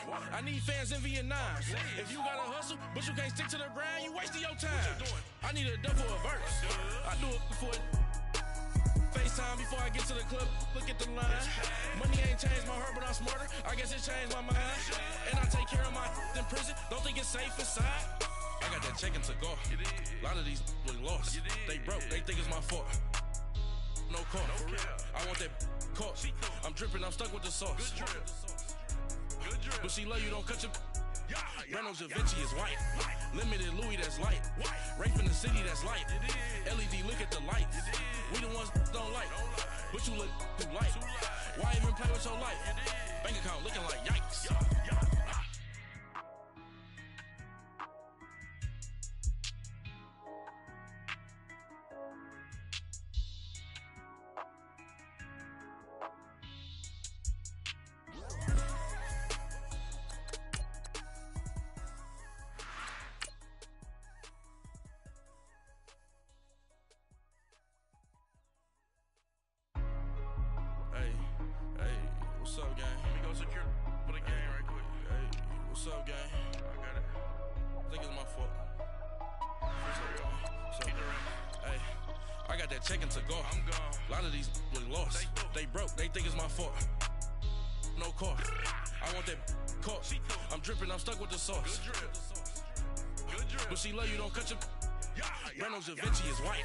I need fans in Vietnam. If you gotta hustle, but you can't stick to the grind, you wasting your time. I need a double a verse. I do it before FaceTime before I get to the club. Look at the line. Money ain't changed my heart, but I'm smarter. I guess it changed my mind. And I take care of my in prison. Don't think it's safe inside. I got that checking to go. A lot of these really lost. They broke. They think it's my fault. No call. I want that caught. I'm dripping. I'm stuck with the sauce. But she love you. Don't cut your. Reynolds Da Vinci is white. Limited Louis, that's light. Rape in the city, that's light. LED, look at the lights. We the ones don't like. But you look too light. Why even play with your life? Bank account looking like yikes. What's up, gang? Let me go secure for the game right quick. Hey, what's up, gang? I got it. I think it's my fault. Hey, I got that checking to go. I'm gone. A lot of these really lost. They broke. They think it's my fault. No call. I want that caught. I'm dripping. I'm stuck with the sauce. Good drip. But she love you. Don't cut your. Reynolds Da Vinci is white.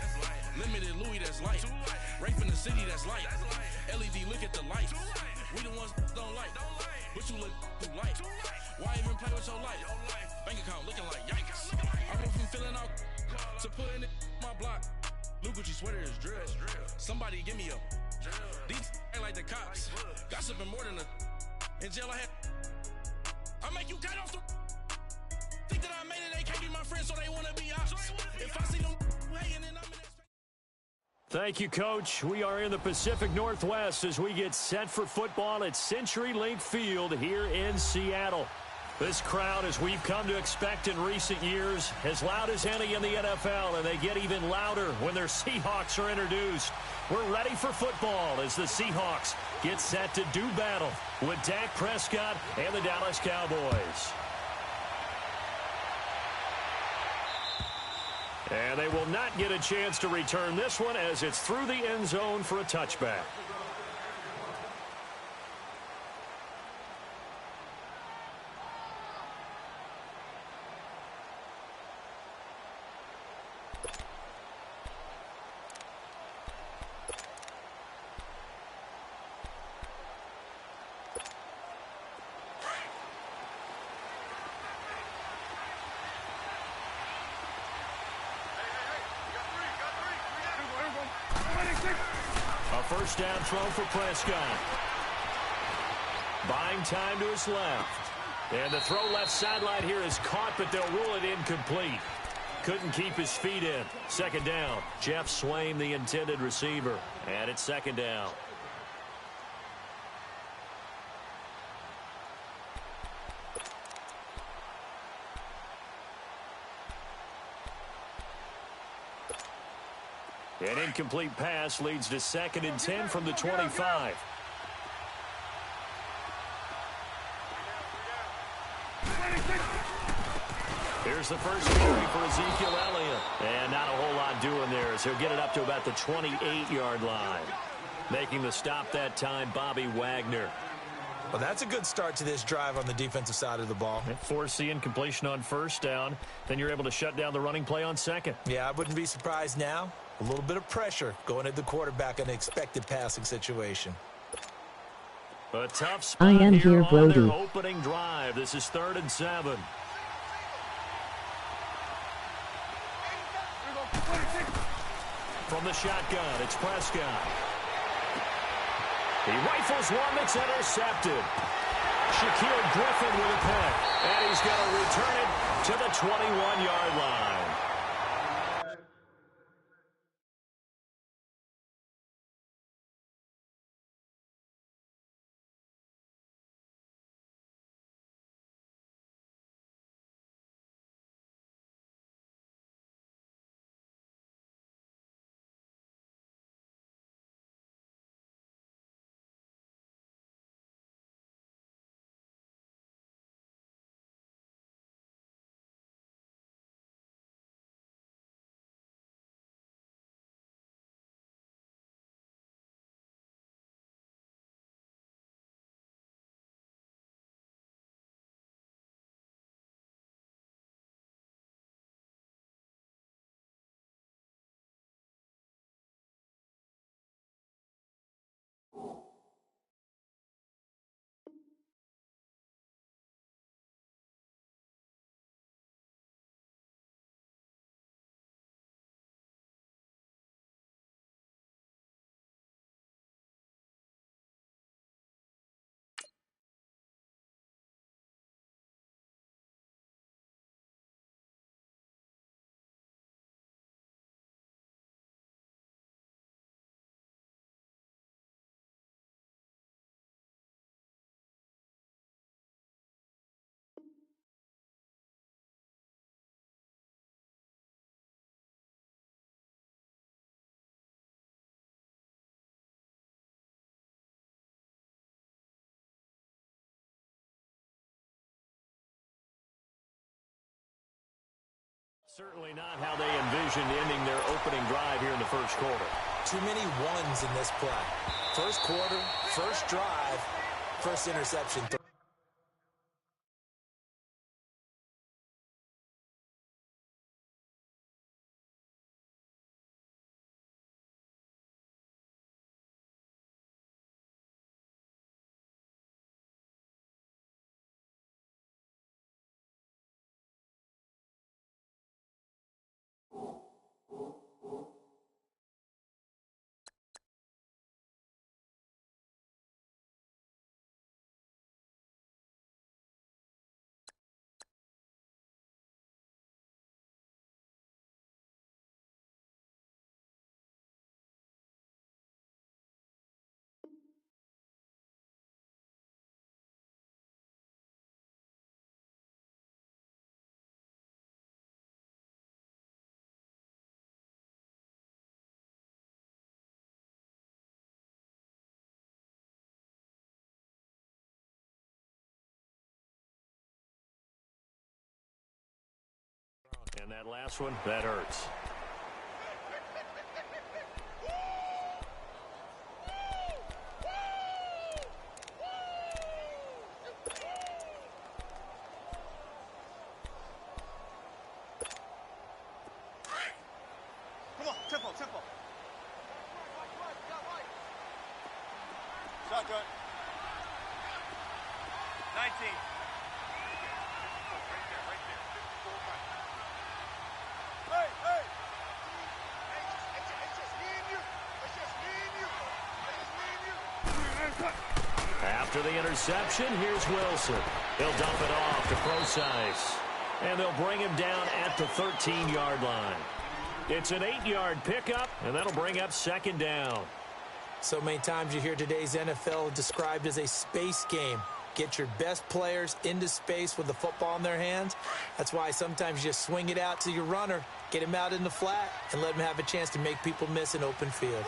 Limited Louis, that's light. Rape in the city, that's light. LED, look at the lights. We the ones don't like. But you look too light. Why even play with your life? Bank account looking like yikes. I went from filling out to putting it my block. Blue Gucci sweater is drill. Somebody give me a. These ain't like the cops. Gossiping more than a. In jail I had. I make you cut off the. Think that I made it, they can't be my friends, so they wanna be ops. If I see them hating, then I'm in that. Thank you, Coach. We are in the Pacific Northwest as we get set for football at CenturyLink Field here in Seattle. This crowd, as we've come to expect in recent years, as loud as any in the NFL, and they get even louder when their Seahawks are introduced. We're ready for football as the Seahawks get set to do battle with Dak Prescott and the Dallas Cowboys. And they will not get a chance to return this one as it's through the end zone for a touchback. A first down throw for Prescott. Buying time to his left. And the throw left sideline here is caught, but they'll rule it incomplete. Couldn't keep his feet in. Second down. Jeff Swain, the intended receiver. And it's second down. An incomplete pass leads to 2nd and 10 from the 25. Here's the first carry for Ezekiel Elliott. And not a whole lot doing there, as he'll get it up to about the 28-yard line. Making the stop that time, Bobby Wagner. Well, that's a good start to this drive on the defensive side of the ball. Force the incompletion on first down. Then you're able to shut down the running play on second. Yeah, I wouldn't be surprised now. A little bit of pressure going at the quarterback in an expected passing situation. A tough spot here on their opening drive. This is 3rd and 7. From the shotgun, it's Prescott. He rifles one that's intercepted. Shaquille Griffin with a pick. And he's going to return it to the 21-yard line. Certainly not how they envisioned ending their opening drive here in the first quarter. Too many ones in this play. First quarter, first drive, first interception. And that last one, that hurts. Come on, tempo. Shotgun. 19. After the interception, here's Wilson. He'll dump it off to Procise. And they'll bring him down at the 13-yard line. It's an 8-yard pickup, and that'll bring up second down. So many times you hear today's NFL described as a space game. Get your best players into space with the football in their hands. That's why sometimes you just swing it out to your runner, get him out in the flat, and let him have a chance to make people miss an open field.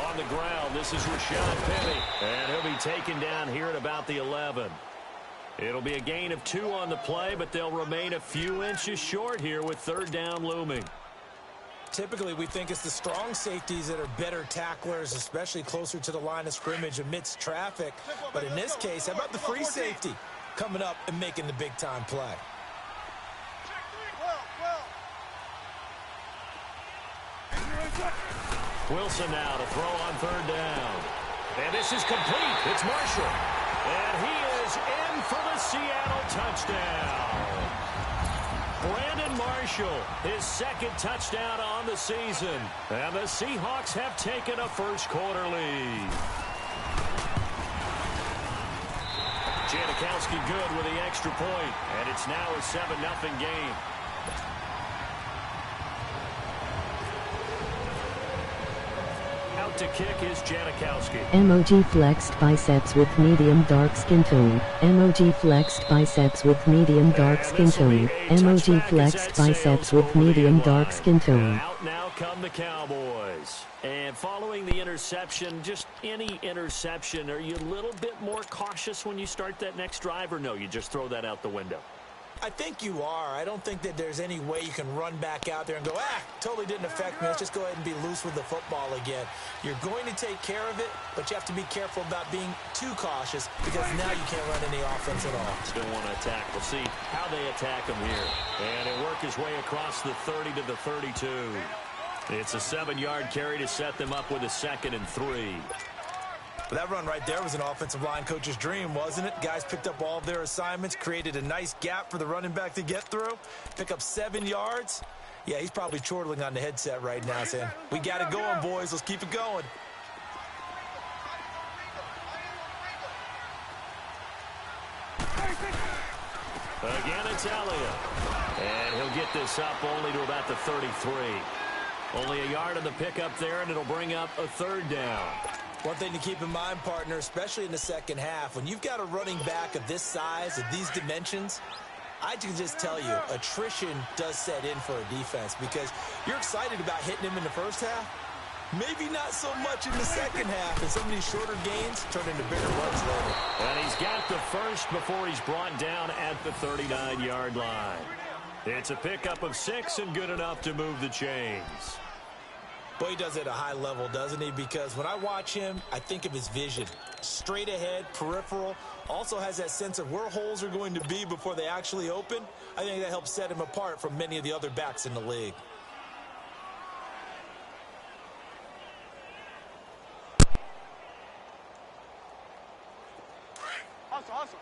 On the ground, this is Rashad Penny, and he'll be taken down here at about the 11. It'll be a gain of 2 on the play, but they'll remain a few inches short here with third down looming. Typically, we think it's the strong safeties that are better tacklers, especially closer to the line of scrimmage amidst traffic. But in this case, how about the free safety coming up and making the big-time play? Wilson now to throw on third down. And this is complete. It's Marshall. And he is in for the Seattle touchdown. Brandon Marshall, his second touchdown on the season. And the Seahawks have taken a first quarter lead. Janikowski good with the extra point. And it's now a 7-0 game. Out to kick is Janikowski. MOG flexed biceps with medium dark skin tone. MOG flexed biceps with medium dark skin tone. MOG flexed biceps with medium dark skin tone. Out now come the Cowboys. And following the interception, just any interception, are you a little bit more cautious when you start that next drive, or no, you just throw that out the window? I think you are. I don't think that there's any way you can run back out there and go, totally didn't affect me. Let's just go ahead and be loose with the football again. You're going to take care of it, but you have to be careful about being too cautious because now you can't run any offense at all. Still want to attack. We'll see how they attack him here. And he'll work his way across the 30 to the 32. It's a 7-yard carry to set them up with a 2nd and 3. That run right there was an offensive line coach's dream, wasn't it? Guys picked up all of their assignments, created a nice gap for the running back to get through, pick up 7 yards. Yeah, he's probably chortling on the headset right now saying, we got it going, boys. Let's keep it going. Again, it's Elliott. And he'll get this up only to about the 33. Only a yard on the pickup there, and it'll bring up a 3rd down. One thing to keep in mind, partner, especially in the second half, when you've got a running back of this size, of these dimensions, I can just tell you, attrition does set in for a defense because you're excited about hitting him in the first half. Maybe not so much in the second half, and some of these shorter gains turn into bigger runs later. And he's got the first before he's brought down at the 39-yard line. It's a pickup of 6 and good enough to move the chains. Boy, he does it at a high level, doesn't he? Because when I watch him, I think of his vision. Straight ahead, peripheral, also has that sense of where holes are going to be before they actually open. I think that helps set him apart from many of the other backs in the league. Awesome.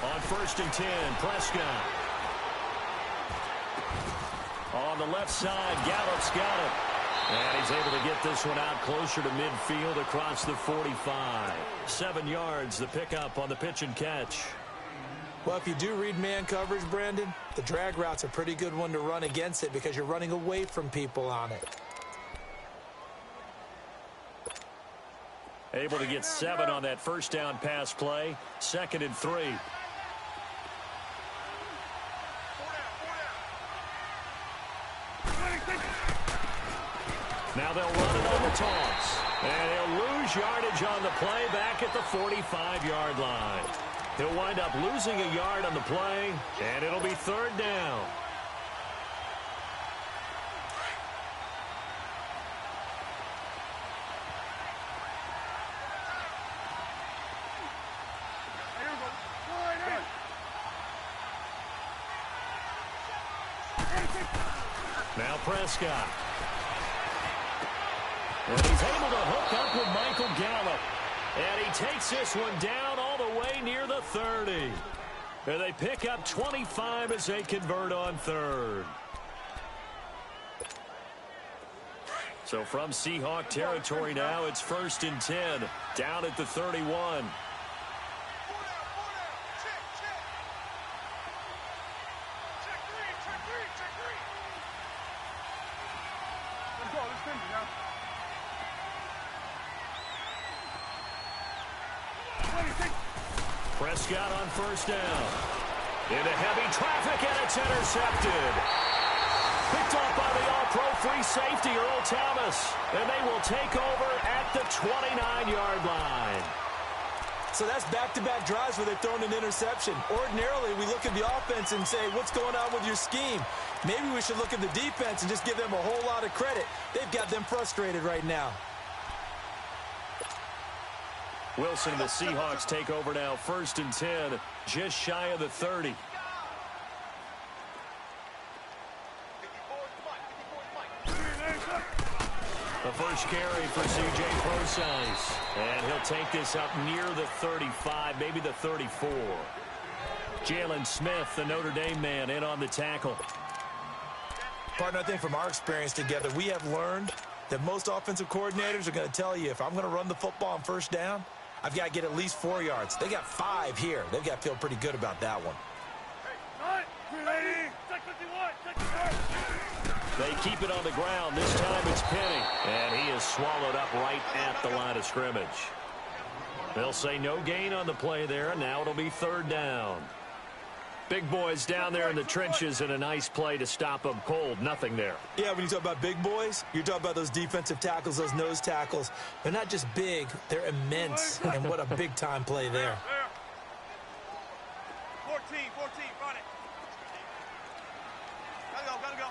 On 1st and 10, Prescott. On the left side, Gallup's got it. And he's able to get this one out closer to midfield across the 45. 7 yards, the pickup on the pitch and catch. Well, if you do read man coverage, Brandon, the drag route's a pretty good one to run against it because you're running away from people on it. Able to get 7 on that first down pass play. 2nd and 3. Now they'll run it on the toss. And he'll lose yardage on the play back at the 45-yard line. He'll wind up losing a yard on the play, and it'll be 3rd down. Now Prescott. And he's able to hook up with Michael Gallup. And he takes this one down all the way near the 30. And they pick up 25 as they convert on 3rd. So from Seahawk territory now, it's 1st and 10. Down at the 31. Prescott on 1st down. Into heavy traffic, and it's intercepted. Picked off by the all-pro free safety, Earl Thomas. And they will take over at the 29-yard line. So that's back-to-back drives where they've thrown an interception. Ordinarily, we look at the offense and say, what's going on with your scheme? Maybe we should look at the defense and just give them a whole lot of credit. They've got them frustrated right now. Wilson and the Seahawks take over now, 1st and 10, just shy of the 30. The first carry for C.J. Prosise. And he'll take this up near the 35, maybe the 34. Jalen Smith, the Notre Dame man, in on the tackle. Partner, I think from our experience together, we have learned that most offensive coordinators are going to tell you, if I'm going to run the football on 1st down, I've got to get at least 4 yards. They got 5 here. They've got to feel pretty good about that one. They keep it on the ground. This time it's Penny. And he is swallowed up right at the line of scrimmage. They'll say no gain on the play there. Now it'll be 3rd down. Big boys down there in the trenches, and a nice play to stop them cold. Nothing there. Yeah, when you talk about big boys, you're talking about those defensive tackles, those nose tackles. They're not just big, they're immense. And what a big-time play there. 14, run it. Gotta go.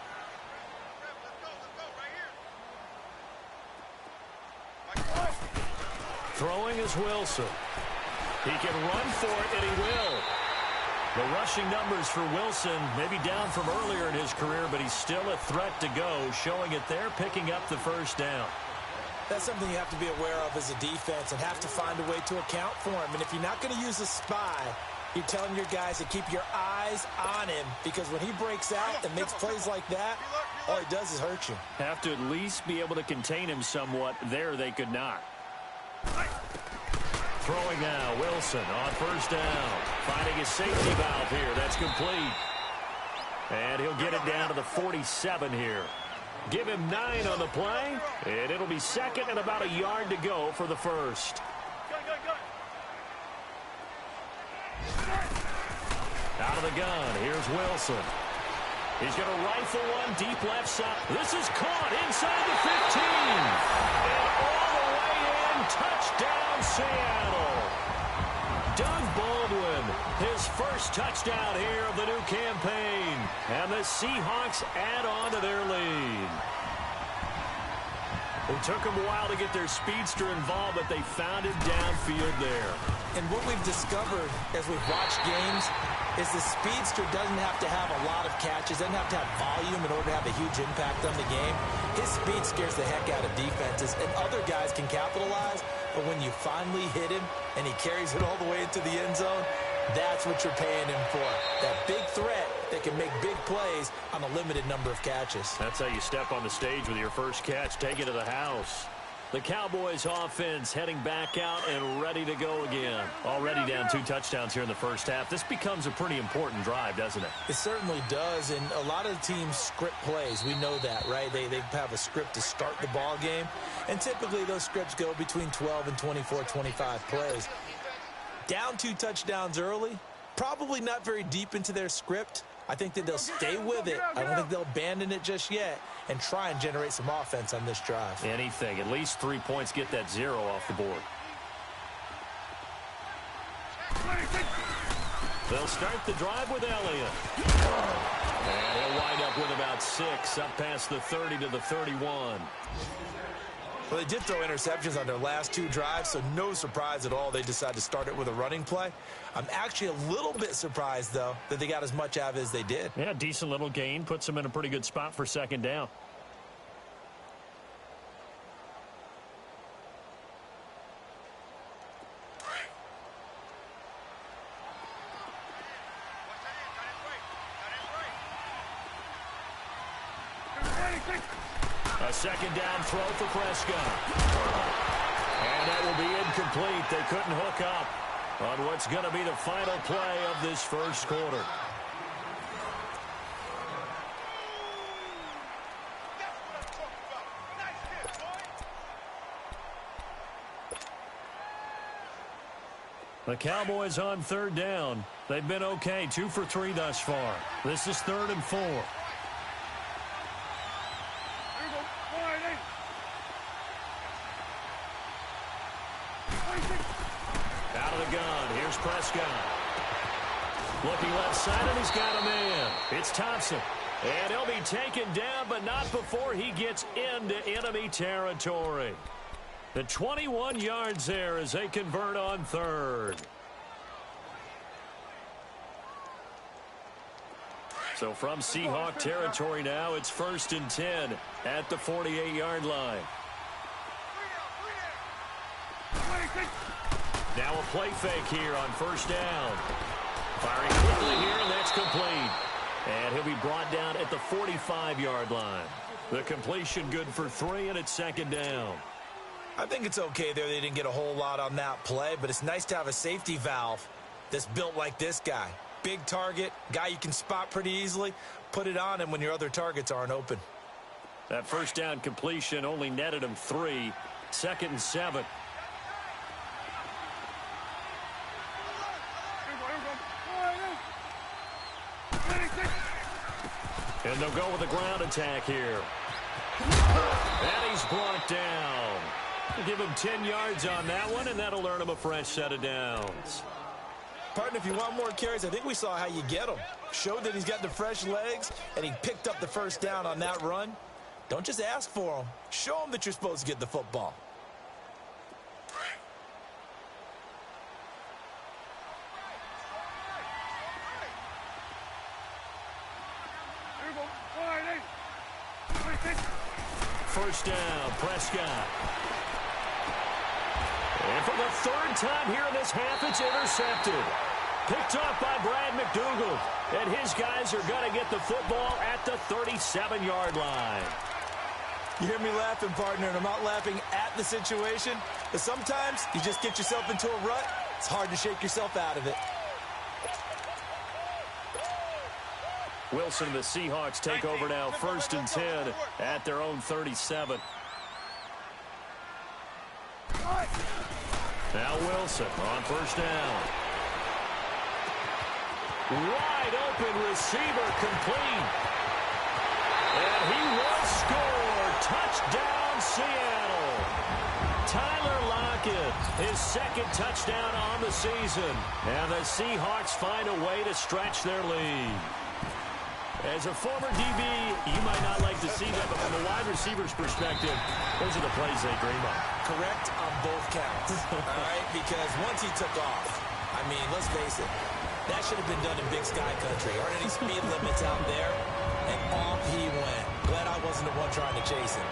Let's go, right here. Throwing is Wilson. He can run for it, and he will. The rushing numbers for Wilson, maybe down from earlier in his career, but he's still a threat to go, showing it there, picking up the 1st down. That's something you have to be aware of as a defense and have to find a way to account for him. And if you're not going to use a spy, you're telling your guys to keep your eyes on him, because when he breaks out and makes plays like that, all he does is hurt you. Have to at least be able to contain him somewhat. There they could not. Throwing now, Wilson on 1st down. Finding his safety valve here. That's complete. And he'll get it down to the 47 here. Give him 9 on the play, and it'll be second and about a yard to go for the first. Out of the gun, here's Wilson. He's going to rifle one deep left side. This is caught inside the 15. And all the way in, touchdown Seattle. Doug Baldwin, his first touchdown here of the new campaign. And the Seahawks add on to their lead. It took them a while to get their speedster involved, but they found him downfield there. And what we've discovered as we've watched games is the speedster doesn't have to have a lot of catches, doesn't have to have volume in order to have a huge impact on the game. His speed scares the heck out of defenses, and other guys can capitalize, but when you finally hit him and he carries it all the way into the end zone, that's what you're paying him for. That big threat that can make big plays on a limited number of catches. That's how you step on the stage with your first catch. Take it to the house. The Cowboys offense heading back out and ready to go again. Already down 2 touchdowns here in the first half. This becomes a pretty important drive, doesn't it? It certainly does, and a lot of teams script plays. We know that, right? They have a script to start the ball game, and typically those scripts go between 12 and 24, 25 plays. Down 2 touchdowns early, probably not very deep into their script. I think that they'll stay with it. I don't think they'll abandon it just yet and try and generate some offense on this drive. Anything. At least 3 points, get that 0 off the board. They'll start the drive with Elliott. And he'll wind up with about 6, up past the 30 to the 31. Well, they did throw interceptions on their last 2 drives, so no surprise at all they decided to start it with a running play. I'm actually a little bit surprised, though, that they got as much out of it as they did. Yeah, decent little gain. Puts them in a pretty good spot for second down. A second down throw for Prescott. And that will be incomplete. They couldn't hook up on what's going to be the final play of this first quarter. The Cowboys on third down. They've been okay, 2 for 3 thus far. This is 3rd and 4. Out of the gun, here's Prescott. Looking left side, and he's got a man. It's Thompson. And he'll be taken down, but not before he gets into enemy territory. The 21 yards there as they convert on 3rd. So from Seahawk territory now, it's 1st and 10 at the 48-yard line. Now a play fake here on 1st down. Firing quickly here, and that's complete. And he'll be brought down at the 45-yard line. The completion good for 3, and it's 2nd down. I think it's okay there. They didn't get a whole lot on that play, but it's nice to have a safety valve that's built like this guy. Big target, guy you can spot pretty easily. Put it on him when your other targets aren't open. That 1st down completion only netted him 3. 2nd and 7. And they'll go with a ground attack here. And he's brought down. We'll give him 10 yards on that one, and that'll earn him a fresh set of downs. Partner, if you want more carries, I think we saw how you get him. Showed that he's got the fresh legs, and he picked up the 1st down on that run. Don't just ask for him. Show him that you're supposed to get the football. First down, Prescott. And for the 3rd time here in this half, it's intercepted. Picked off by Brad McDougal. And his guys are going to get the football at the 37-yard line. You hear me laughing, partner, and I'm not laughing at the situation. But sometimes you just get yourself into a rut. It's hard to shake yourself out of it. Wilson and the Seahawks take over now, 1st and 10 at their own 37. Now Wilson on 1st down. Wide open receiver complete. And he will score. Touchdown, Seattle. Tyler Lockett, his 2nd touchdown on the season. And the Seahawks find a way to stretch their lead. As a former DB, you might not like to see that, but from a wide receiver's perspective, those are the plays they dream of. Correct on both counts, all right? Because once he took off, I mean, let's face it, that should have been done in Big Sky Country. Aren't any speed limits out there? And off he went. Glad I wasn't the one trying to chase him.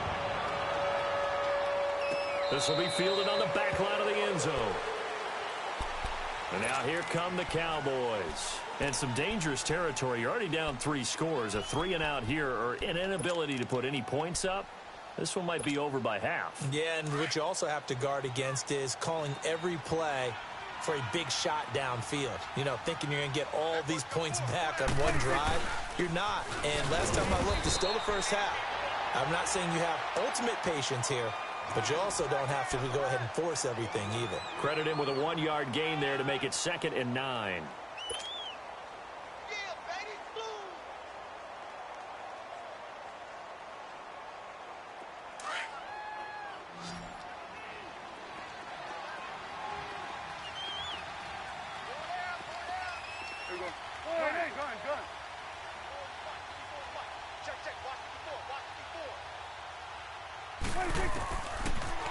This will be fielded on the back line of the end zone. And now here come the Cowboys. And some dangerous territory. You're already down 3 scores. A 3-and-out here, or an inability to put any points up. This one might be over by half. Yeah, and what you also have to guard against is calling every play for a big shot downfield. You know, thinking you're going to get all these points back on one drive. You're not. And last time I looked, it's still the first half. I'm not saying you have ultimate patience here, but you also don't have to go ahead and force everything either. Credit him with a 1-yard gain there to make it 2nd and 9.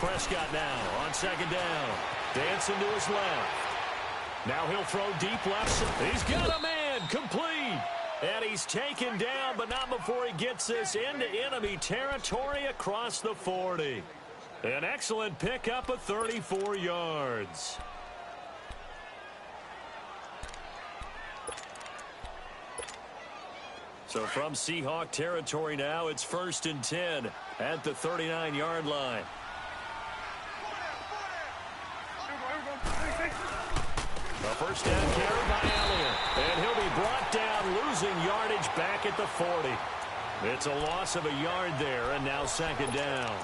Prescott now on 2nd down. Dancing to his left. Now he'll throw deep left. He's got a man. Complete. And he's taken down, but not before he gets this into enemy territory across the 40. An excellent pickup of 34 yards. So from Seahawk territory now, it's 1st and 10 at the 39-yard line. A 1st down carry by Elliott. And he'll be brought down, losing yardage back at the 40. It's a loss of a yard there, and now 2nd down.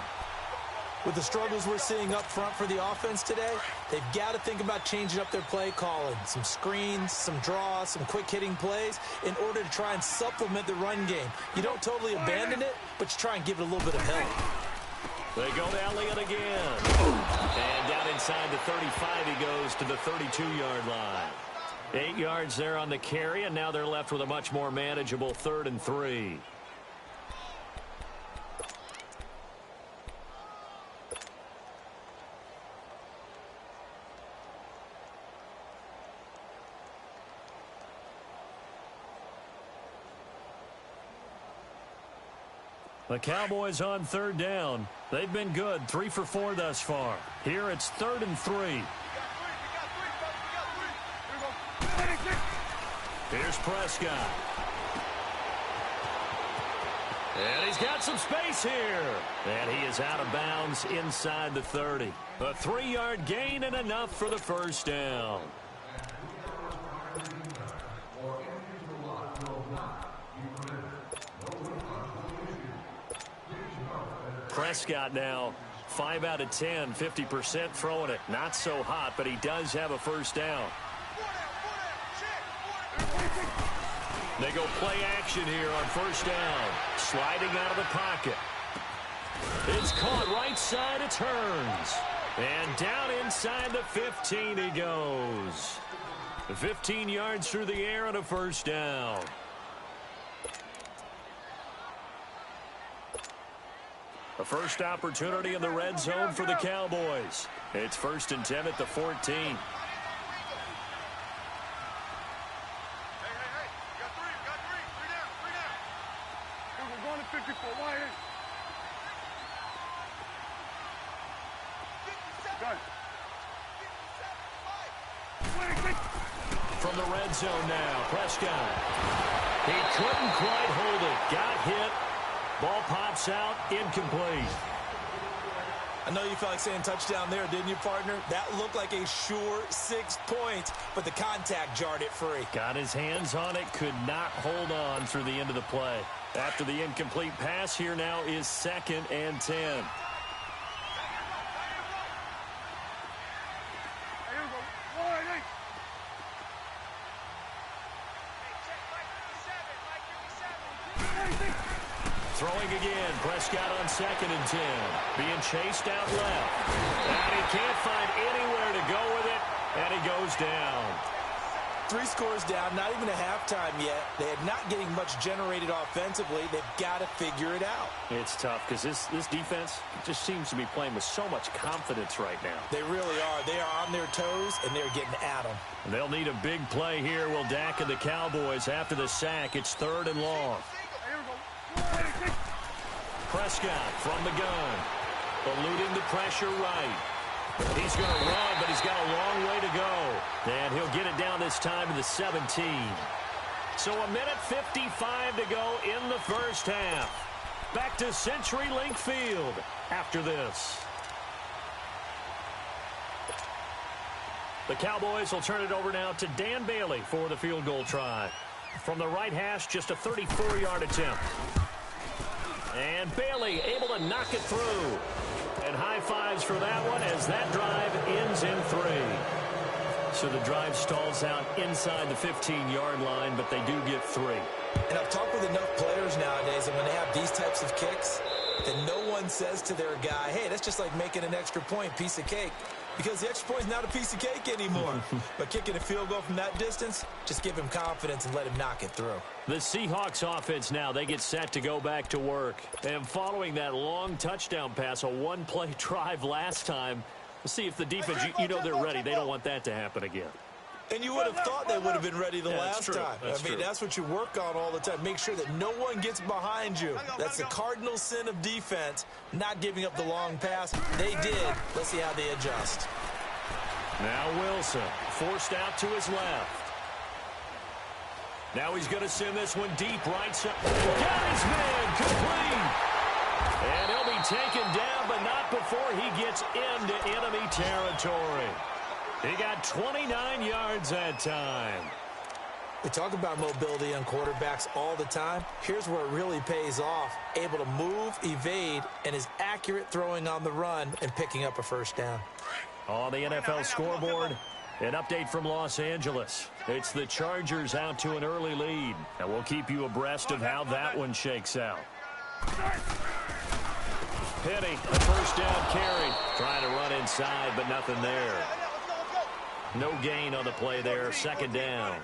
With the struggles we're seeing up front for the offense today, they've got to think about changing up their play calling. Some screens, some draws, some quick-hitting plays in order to try and supplement the run game. You don't totally abandon it, but you try and give it a little bit of help. They go to Elliott again. And down inside the 35, he goes to the 32-yard line. 8 yards there on the carry, and now they're left with a much more manageable 3rd and 3. The Cowboys on 3rd down. They've been good, 3 for 4 thus far. Here it's 3rd and 3. Here's Prescott. And he's got some space here. And he is out of bounds inside the 30. A 3-yard gain and enough for the 1st down. Prescott now 5 out of 10, 50% throwing it. Not so hot, but he does have a 1st down. They go play action here on 1st down. Sliding out of the pocket. It's caught right side, it turns. And down inside the 15 he goes. 15 yards through the air and a 1st down. A first opportunity in the red zone for the Cowboys. It's 1st and 10 at the 14. Hey, you got three. Three down. We're going to 54. Why is? From the red zone now, Prescott. He couldn't quite hold it. Got hit. Ball pops out, incomplete. I know you felt like saying touchdown there, didn't you, partner? That looked like a sure 6 points, but the contact jarred it free. Got his hands on it, could not hold on through the end of the play. After the incomplete pass, here now is 2nd and 10. Throwing again, Prescott on 2nd and 10. Being chased out left. And he can't find anywhere to go with it, and he goes down. 3 scores down, not even a halftime yet. They are not getting much generated offensively. They've got to figure it out. It's tough because this defense just seems to be playing with so much confidence right now. They really are. They are on their toes, and they're getting at them. They'll need a big play here, will Dak and the Cowboys after the sack. It's 3rd and long. Prescott from the gun, eluding the pressure right. He's going to run, but he's got a long way to go. And he'll get it down this time to the 17. So 1:55 to go in the first half. Back to CenturyLink Field after this. The Cowboys will turn it over now to Dan Bailey for the field goal try. From the right hash, just a 34-yard attempt. And Bailey able to knock it through. And high fives for that one as that drive ends in 3. So the drive stalls out inside the 15-yard line, but they do get 3. And I've talked with enough players nowadays, and when they have these types of kicks, then no one says to their guy, hey, that's just like making an extra point, piece of cake. Because the extra point is not a piece of cake anymore. But kicking a field goal from that distance, just give him confidence and let him knock it through. The Seahawks offense now, they get set to go back to work. And following that long touchdown pass, a one-play drive last time, let's see if the defense, you know they're ready. They don't want that to happen again. And you would have thought they would have been ready the last time. That's true. That's what you work on all the time. Make sure that no one gets behind you. That's the cardinal sin of defense, not giving up the long pass. They did. Let's see how they adjust. Now Wilson, forced out to his left. Now he's going to send this one deep right side. Got his man, complete. And he'll be taken down, but not before he gets into enemy territory. He got 29 yards that time. We talk about mobility on quarterbacks all the time. Here's where it really pays off. Able to move, evade, and is accurate throwing on the run and picking up a first down. On the NFL scoreboard, an update from Los Angeles. It's the Chargers out to an early lead. And we'll keep you abreast of how that one shakes out. Penny, a first down carry. Trying to run inside, but nothing there. No gain on the play there, 2nd down.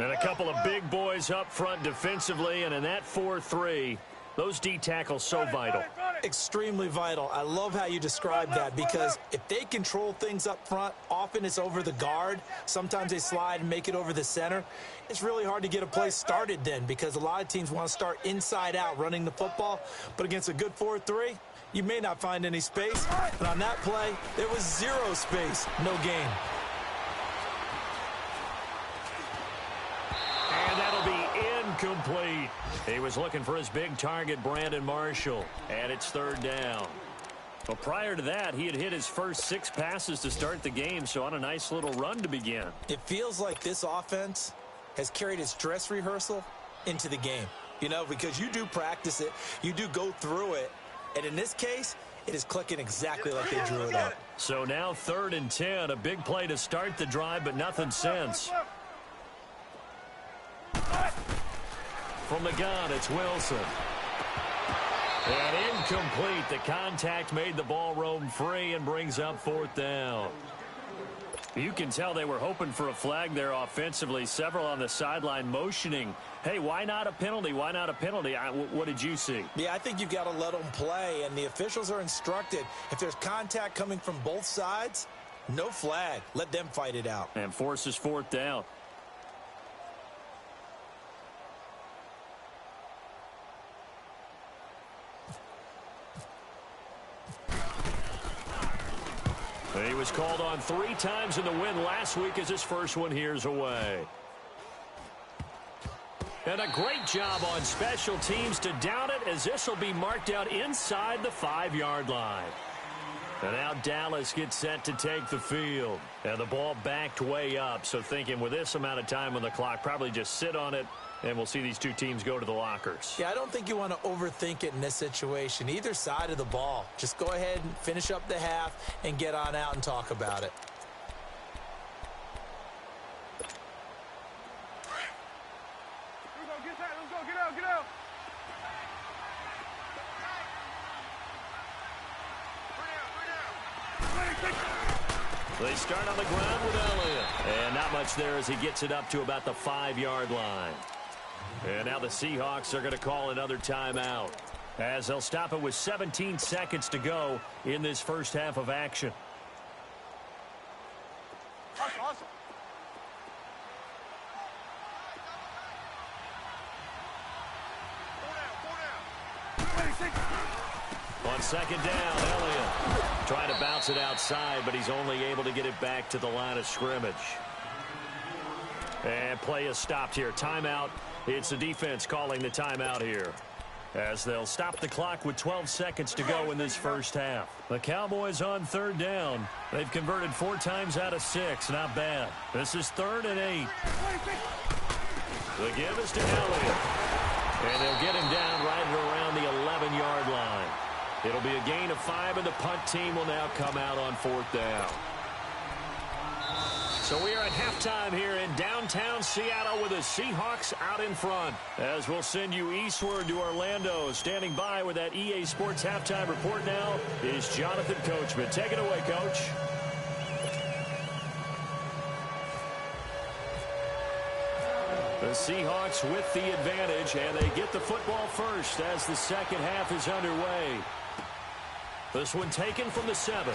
And a couple of big boys up front defensively, and in that 4-3, those D tackles so vital. Extremely vital. I love how you describe that because if they control things up front, often it's over the guard. Sometimes they slide and make it over the center. It's really hard to get a play started then because a lot of teams want to start inside out running the football. But against a good 4-3, you may not find any space. But on that play, there was 0 space, no gain. And that'll be incomplete. He was looking for his big target, Brandon Marshall. And it's 3rd down. But prior to that, he had hit his first 6 passes to start the game, so on a nice little run to begin. It feels like this offense has carried its dress rehearsal into the game. You know, because you do practice it, you do go through it, and in this case, it is clicking exactly like they drew it up. So now 3rd and 10, a big play to start the drive, but nothing since. From the gun, it's Wilson. And incomplete. The contact made the ball roam free and brings up 4th down. You can tell they were hoping for a flag there offensively. Several on the sideline motioning, hey, why not a penalty? Why not a penalty? What did you see? Yeah, I think you've got to let them play, and the officials are instructed. If there's contact coming from both sides, no flag. Let them fight it out. And forces 4th down. He was called on 3 times in the win last week as his first one here's away. And a great job on special teams to down it, as this will be marked out inside the 5-yard line. And now Dallas gets set to take the field. And the ball backed way up, so thinking with this amount of time on the clock, probably just sit on it, and we'll see these two teams go to the lockers. Yeah, I don't think you want to overthink it in this situation. Either side of the ball. Just go ahead and finish up the half and get on out and talk about it. They start on the ground with Elliott. And not much there as he gets it up to about the 5-yard line. And now the Seahawks are going to call another timeout, as they'll stop it with 17 seconds to go in this first half of action. Hustle. On second down, Elliott trying to bounce it outside, but he's only able to get it back to the line of scrimmage. And play is stopped here. Timeout. It's the defense calling the timeout here, as they'll stop the clock with 12 seconds to go in this first half. The Cowboys on third down. They've converted 4 times out of 6. Not bad. This is 3rd and 8. The give is to Elliott. And they'll get him down right around the 11-yard line. It'll be a gain of 5, and the punt team will now come out on 4th down. So we are at halftime here in downtown Seattle with the Seahawks out in front. As we'll send you eastward to Orlando. Standing by with that EA Sports halftime report now is Jonathan Coachman. Take it away, Coach. The Seahawks with the advantage, and they get the football first as the second half is underway. This one taken from the 7.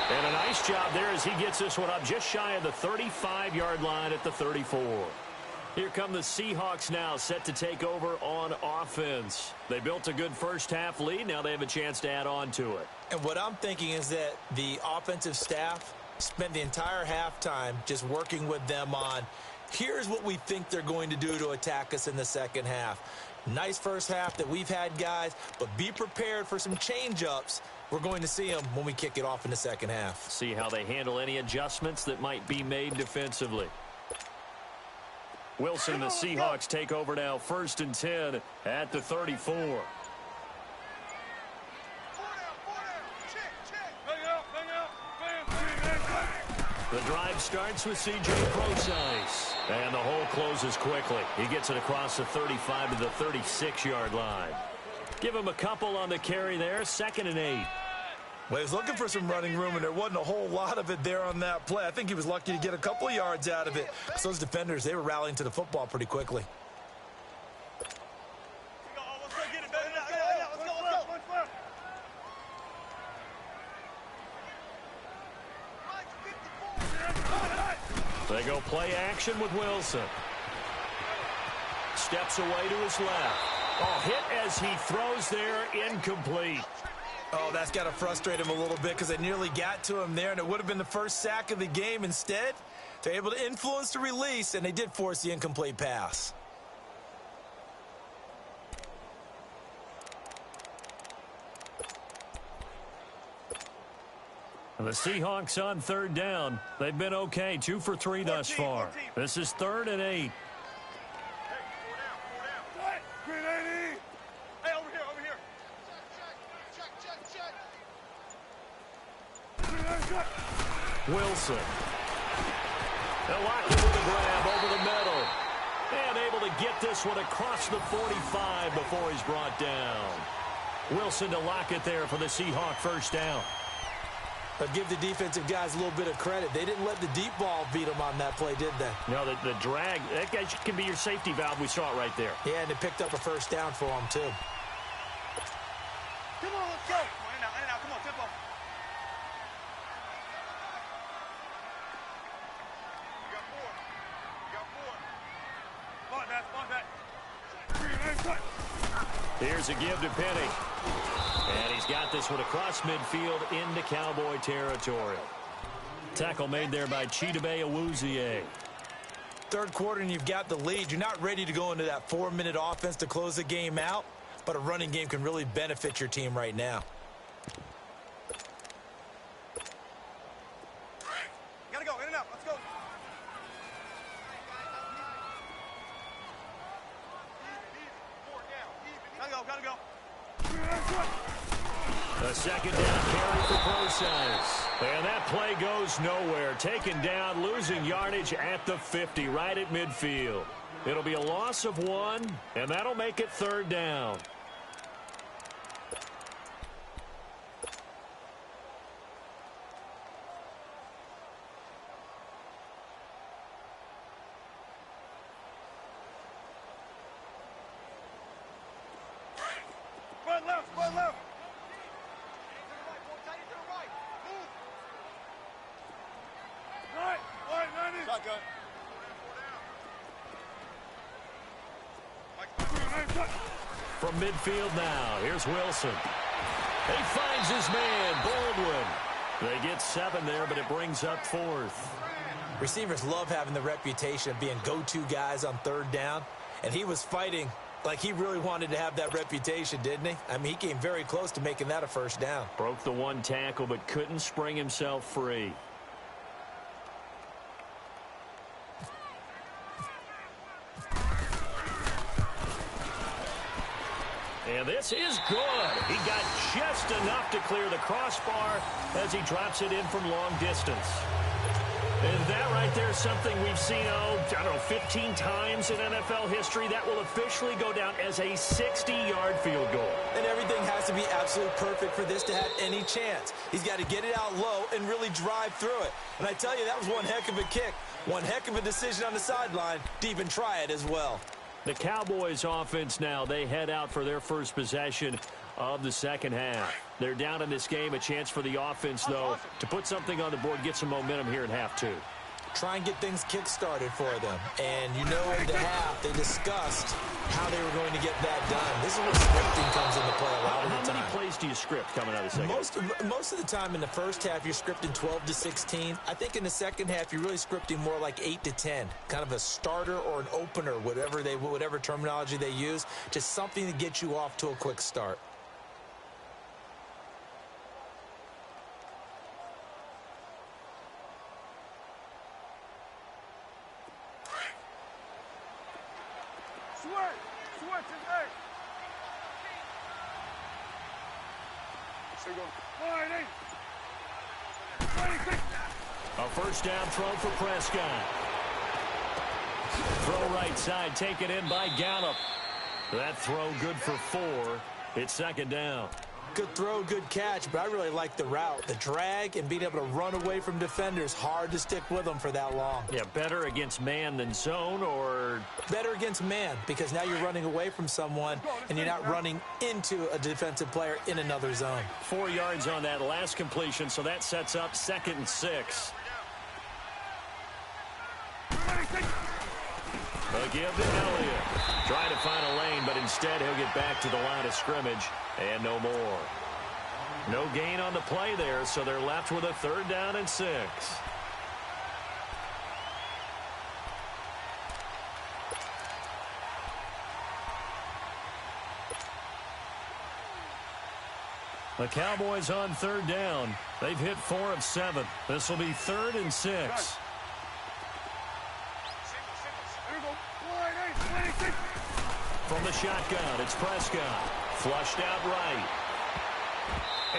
And a nice job there as he gets this one up just shy of the 35-yard line at the 34. Here come the Seahawks now, set to take over on offense. They built a good first half lead. Now they have a chance to add on to it. And what I'm thinking is that the offensive staff spent the entire halftime just working with them on, here's what we think they're going to do to attack us in the second half. Nice first half that we've had, guys, but be prepared for some change-ups. We're going to see them when we kick it off in the second half. See how they handle any adjustments that might be made defensively. Wilson, the Seahawks take over now, 1st and 10 at the 34. The drive starts with C.J. Procise, and the hole closes quickly. He gets it across the 35 to the 36-yard line. Give him a couple on the carry there, 2nd and 8. Well, he was looking for some running room, and there wasn't a whole lot of it there on that play. I think he was lucky to get a couple of yards out of it. So those defenders, they were rallying to the football pretty quickly. They go play action with Wilson. Steps away to his left. Oh, hit as he throws there, incomplete. Oh, that's got to frustrate him a little bit because they nearly got to him there, and it would have been the first sack of the game. Instead, they're able to influence the release, and they did force the incomplete pass. And the Seahawks on 3rd down. They've been okay, 2 for 3 thus far. This is 3rd and 8. Wilson. They'll lock it with a grab over the middle. And able to get this one across the 45 before he's brought down. Wilson to lock it there for the Seahawk 1st down. But give the defensive guys a little bit of credit. They didn't let the deep ball beat them on that play, did they? No, the drag, that guy can be your safety valve. We saw it right there. Yeah, and they picked up a 1st down for him, too. Come on, let's go. In and out, come on, tempo. You got 4. Here's a give to Penny. And he's got this one across midfield into Cowboy territory. Tackle made there by Chidobe Awuzie. Third quarter and you've got the lead. You're not ready to go into that 4-minute offense to close the game out, but a running game can really benefit your team right now. Gotta go, in and out, let's go. Gotta go. A second down carry for Process. And that play goes nowhere. Taken down, losing yardage at the 50, right at midfield. It'll be a loss of 1, and that'll make it third down. Squad left. Right, 90. Shotgun. From midfield now, here's Wilson. He finds his man, Baldwin. They get 7 there, but it brings up 4th. Receivers love having the reputation of being go-to guys on third down, and he was fighting like he really wanted to have that reputation, didn't he? I mean, he came very close to making that a first down. Broke the 1 tackle, but couldn't spring himself free. And this is good. He got just enough to clear the crossbar as he drops it in from long distance. And that right there is something we've seen, 15 times in NFL history. That will officially go down as a 60-yard field goal. And everything has to be absolutely perfect for this to have any chance. He's got to get it out low and really drive through it. And I tell you, that was one heck of a kick. One heck of a decision on the sideline to even try it as well. The Cowboys offense now, they head out for their first possession of the second half. They're down in this game. A chance for the offense, though, to put something on the board, get some momentum here in half 2. Try and get things kick-started for them. And you know in the half, they discussed how they were going to get that done. This is where scripting comes into play a lot of the time. How many plays do you script coming out of the second? Most of the time in the first half, you're scripting 12 to 16. I think in the second half, you're really scripting more like 8 to 10. Kind of a starter or an opener, whatever terminology they use. Just something to get you off to a quick start. Switch is there. A first down throw for Prescott. Throw right side, taken in by Gallup. That throw good for 4. It's second down. Good throw, good catch, but I really like the route. The drag and being able to run away from defenders, hard to stick with them for that long. Yeah, better against man than zone, or? Better against man, because now you're running away from someone and you're not running into a defensive player in another zone. 4 yards on that last completion, so that sets up 2nd and 6. A give to Elliott. Trying to find a lane, but instead he'll get back to the line of scrimmage and no more. No gain on the play there, so they're left with a 3rd down and 6. The Cowboys on 3rd down. They've hit 4 of 7. This will be 3rd and 6. From the shotgun, it's Prescott. Flushed out right.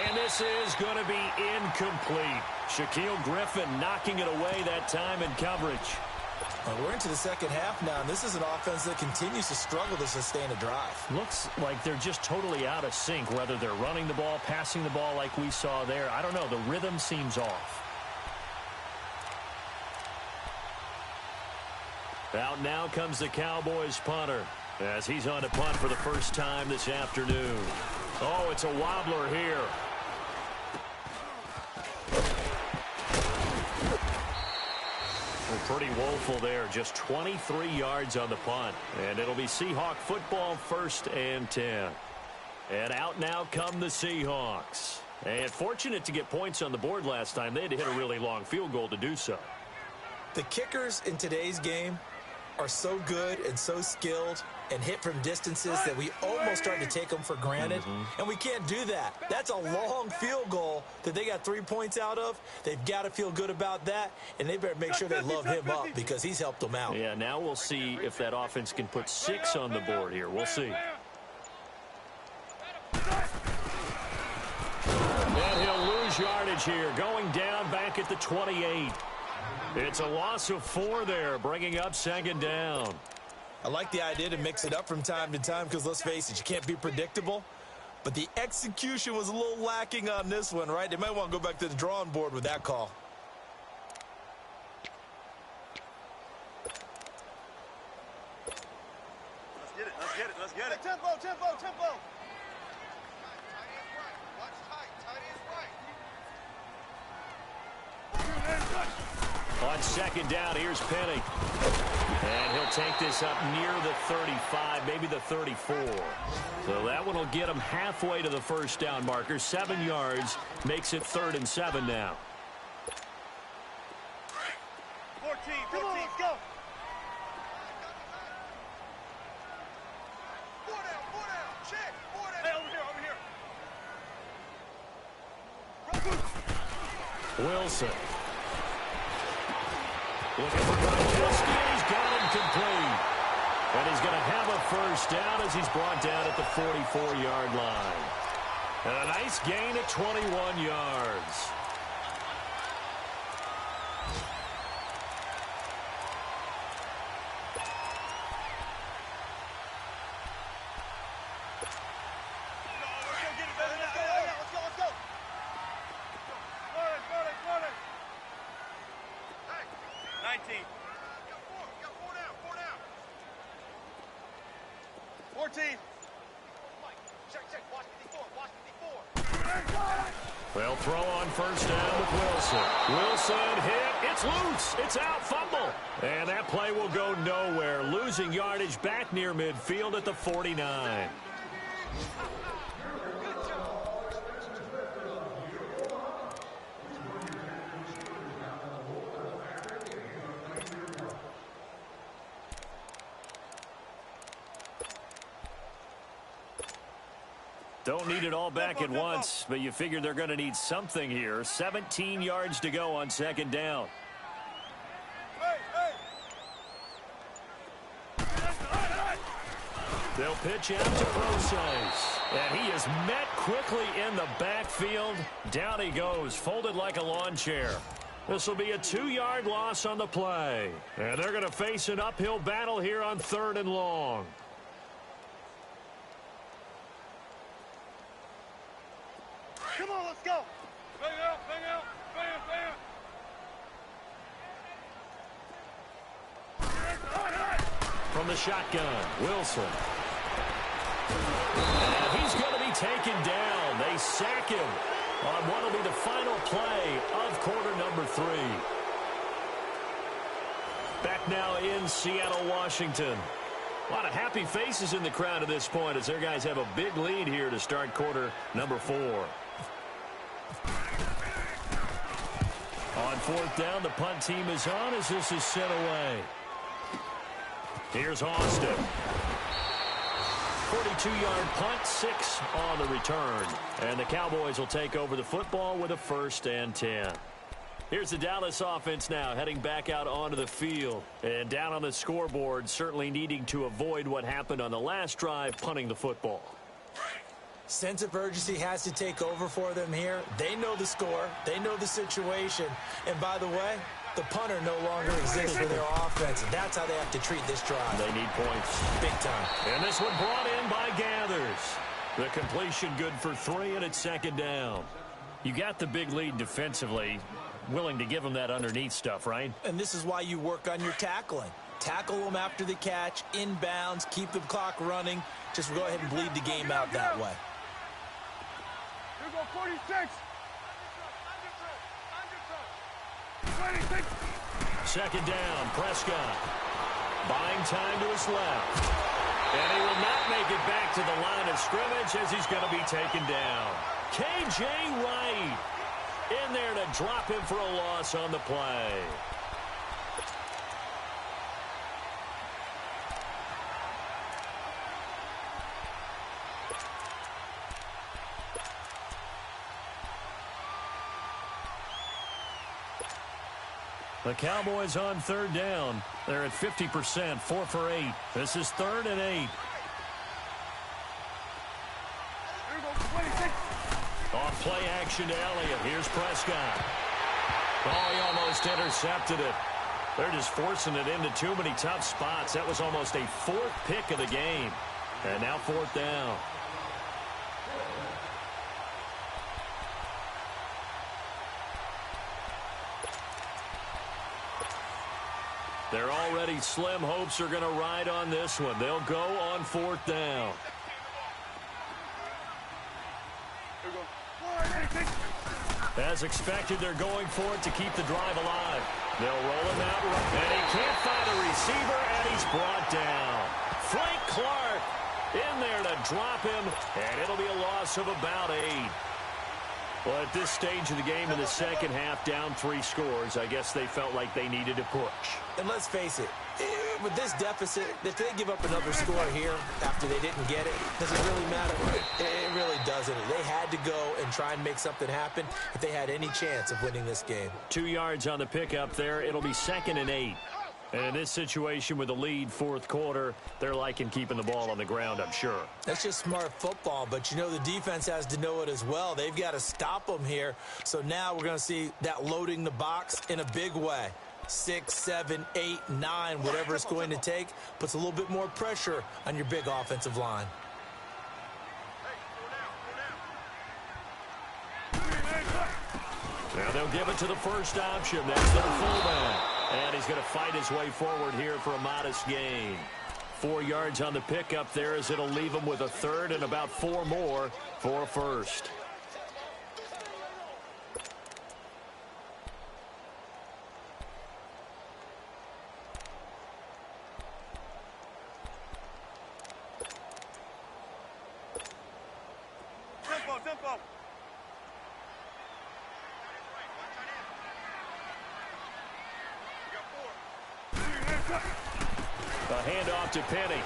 And this is going to be incomplete. Shaquille Griffin knocking it away that time in coverage. We're into the second half now, and this is an offense that continues to struggle to sustain a drive. Looks like they're just totally out of sync, whether they're running the ball, passing the ball like we saw there. I don't know. The rhythm seems off. Out now comes the Cowboys punter as he's on to punt for the first time this afternoon. Oh, it's a wobbler here. Well, pretty woeful there. Just 23 yards on the punt. And it'll be Seahawk football, 1st and 10. And out now come the Seahawks. And fortunate to get points on the board last time. They had to hit a really long field goal to do so. The kickers in today's game are so good and so skilled and hit from distances that we almost start to take them for granted. And we can't do that. That's a long field goal that they got 3 points out of. They've got to feel good about that, and they better make sure they love him up because he's helped them out. Yeah, now we'll see if that offense can put 6 on the board here. We'll see. And he'll lose yardage here, going down back at the 28. It's a loss of 4 there, bringing up second down. I like the idea to mix it up from time to time because, let's face it, you can't be predictable. But the execution was a little lacking on this one, right? They might want to go back to the drawing board with that call. Let's get it, let's get it, let's get it. Hey, tempo, tempo, tempo. On second down, here's Penny. And he'll take this up near the 35, maybe the 34. So that one will get him halfway to the first down marker. 7 yards makes it 3rd and 7 now. 14, come on, let's go. 4 down, check, 4 down. Hey, over here. Wilson. Looking for Gronkowski, and he's got him complete. And he's going to have a first down as he's brought down at the 44-yard line. And a nice gain of 21 yards. Let's go. 19. Got 4 down. 14. Check, watch 54. They'll throw on first down with Wilson. Wilson hit. It's loose. It's out. Fumble. And that play will go nowhere. Losing yardage back near midfield at the 49. Don't need it all back at once, but you figure they're going to need something here. 17 yards to go on second down. They'll pitch out to Procise. And he is met quickly in the backfield. Down he goes, folded like a lawn chair. This will be a 2-yard loss on the play. And they're going to face an uphill battle here on 3rd and long. Come on, let's go. Bang out. From the shotgun, Wilson. And he's going to be taken down. They sack him on what will be the final play of quarter number 3. Back now in Seattle, Washington. A lot of happy faces in the crowd at this point as their guys have a big lead here to start quarter number 4. On 4th down, the punt team is on as this is sent away. Here's Austin. 42-yard punt, 6 on the return. And the Cowboys will take over the football with a 1st and 10. Here's the Dallas offense now heading back out onto the field. And down on the scoreboard, certainly needing to avoid what happened on the last drive, punting the football. Sense of urgency has to take over for them here. They know the score. They know the situation. And by the way, the punter no longer exists for their offense. That's how they have to treat this drive. They need points. Big time. And this one brought in by Gathers. The completion good for 3, and it's 2nd down. You got the big lead defensively. Willing to give them that underneath stuff, right? And this is why you work on your tackling. Tackle them after the catch, inbounds, keep the clock running. Just go ahead and bleed the game out that way. Here go 46. 26. 2nd down, Prescott. Buying time to his left. And he will not make it back to the line of scrimmage as he's going to be taken down. K.J. Wright in there to drop him for a loss on the play. The Cowboys on third down. They're at 50%, 4 for 8. This is 3rd and 8. Off play action to Elliott. Here's Prescott. Oh, he almost intercepted it. They're just forcing it into too many tough spots. That was almost a 4th pick of the game. And now 4th down. They're already slim. Hopes are going to ride on this one. They'll go on 4th down. As expected, they're going for it to keep the drive alive. They'll roll him out, and he can't find a receiver, and he's brought down. Frank Clark in there to drop him, and it'll be a loss of about 8. Well, at this stage of the game in the second half, down 3 scores, I guess they felt like they needed to push. And let's face it, with this deficit, if they give up another score here after they didn't get it, does it really matter? It really doesn't. They had to go and try and make something happen if they had any chance of winning this game. 2 yards on the pickup there. It'll be 2nd and 8. And in this situation with a lead 4th quarter, they're liking keeping the ball on the ground, I'm sure. That's just smart football, but you know the defense has to know it as well. They've got to stop them here. So now we're going to see that loading the box in a big way. 6, 7, 8, 9, whatever it's going to take, puts a little bit more pressure on your big offensive line. Now they'll give it to the first option. That's their fullback. And he's going to fight his way forward here for a modest gain. 4 yards on the pickup there as it'll leave him with a 3rd and about 4 more for a 1st. Tempo. A handoff to Penny.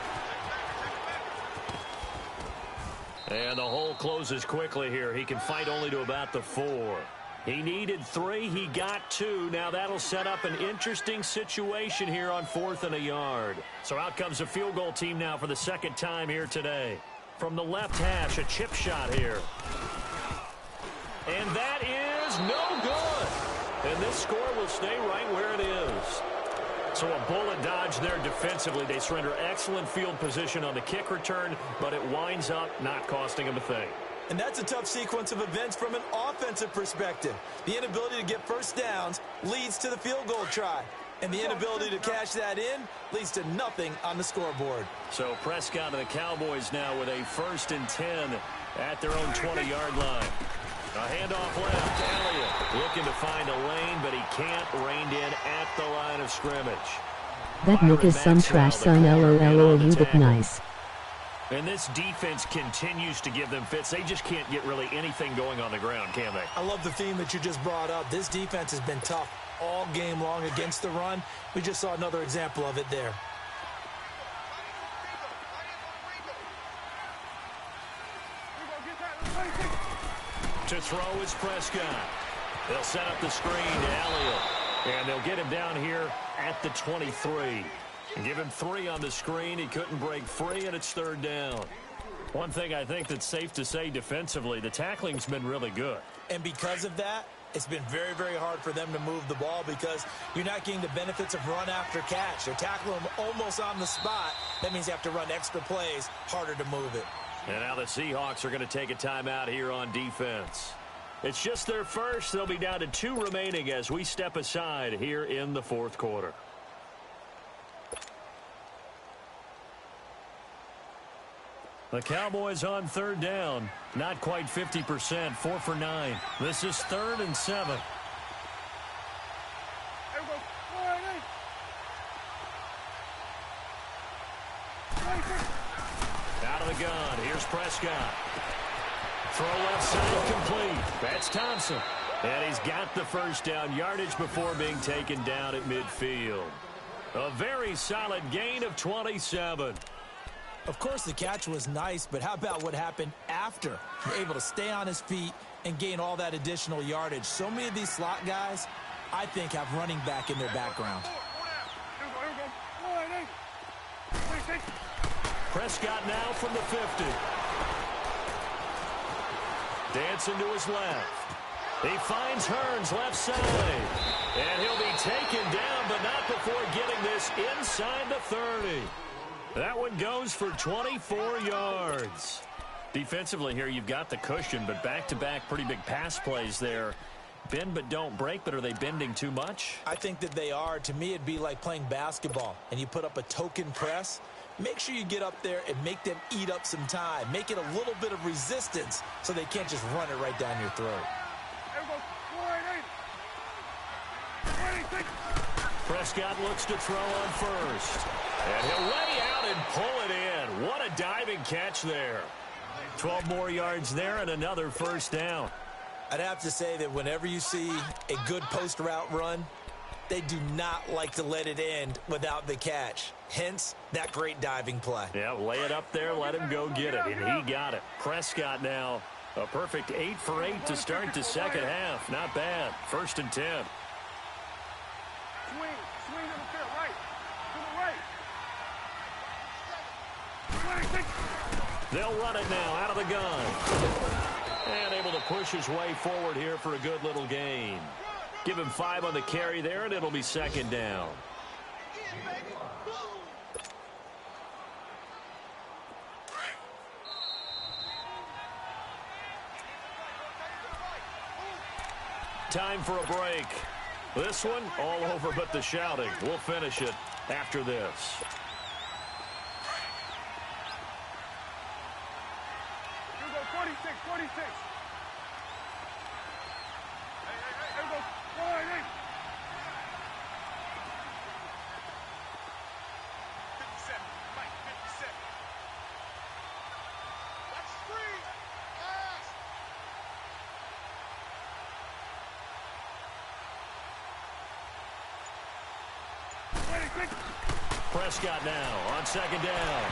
And the hole closes quickly here. He can fight only to about the 4. He needed 3. He got 2. Now that'll set up an interesting situation here on 4th and a yard. So out comes the field goal team now for the 2nd time here today. From the left hash, a chip shot here. And that is no good. And this score will stay right where it is. So a bullet dodge there defensively. They surrender excellent field position on the kick return, but it winds up not costing them a thing. And that's a tough sequence of events from an offensive perspective. The inability to get first downs leads to the field goal try. And the inability to cash that in leads to nothing on the scoreboard. So Prescott and the Cowboys now with a 1st and 10 at their own 20-yard line. A handoff left. Elliott looking to find a lane, but he can't reined in at the line of scrimmage. That Nick is some trash son. LOL, you look nice. And this defense continues to give them fits. They just can't get really anything going on the ground, can they? I love the theme that you just brought up. This defense has been tough all game long against the run. We just saw another example of it there. To throw is Prescott. They'll set up the screen to Elliott. And they'll get him down here at the 23. And give him 3 on the screen. He couldn't break free, and it's 3rd down. One thing I think that's safe to say defensively, the tackling's been really good. And because of that, it's been very, very hard for them to move the ball because you're not getting the benefits of run after catch. They're tackling them almost on the spot. That means you have to run extra plays, harder to move it. And now the Seahawks are going to take a timeout here on defense. It's just their first. They'll be down to 2 remaining as we step aside here in the 4th quarter. The Cowboys on 3rd down. Not quite 50%, 4 for 9. This is 3rd and 7. Out of the gun. Here's Prescott. Throw left side complete. That's Thompson. And he's got the first down. Yardage before being taken down at midfield. A very solid gain of 27. Of course, the catch was nice, but how about what happened after? You're able to stay on his feet and gain all that additional yardage. So many of these slot guys, I think, have running back in their background. Prescott now from the 50. Dancing to his left. He finds Hearns left side. And he'll be taken down, but not before getting this inside the 30. That one goes for 24 yards. Defensively here, you've got the cushion, but back-to-back pretty big pass plays there. Bend but don't break, but are they bending too much? I think that they are. To me, it'd be like playing basketball, and you put up a token press. Make sure you get up there and make them eat up some time. Make it a little bit of resistance so they can't just run it right down your throat. Prescott looks to throw on first. And he'll lay out and pull it in. What a diving catch there. 12 more yards there and another first down. I'd have to say that whenever you see a good post route run, they do not like to let it end without the catch. Hence, that great diving play. Yeah, lay it up there, let him go get it, and he got it. Prescott now, a perfect 8 for 8 to start the second half. Not bad. 1st and 10. Swing to the field, right. To the right. They'll run it now out of the gun. And able to push his way forward here for a good little gain. Give him 5 on the carry there, and it'll be 2nd down. Time for a break. This one all over but the shouting. We'll finish it after this. Here we go, 46, 46. Here we go, 48. 57, Mike, 57. That's free. Pass. Prescott now on 2nd down.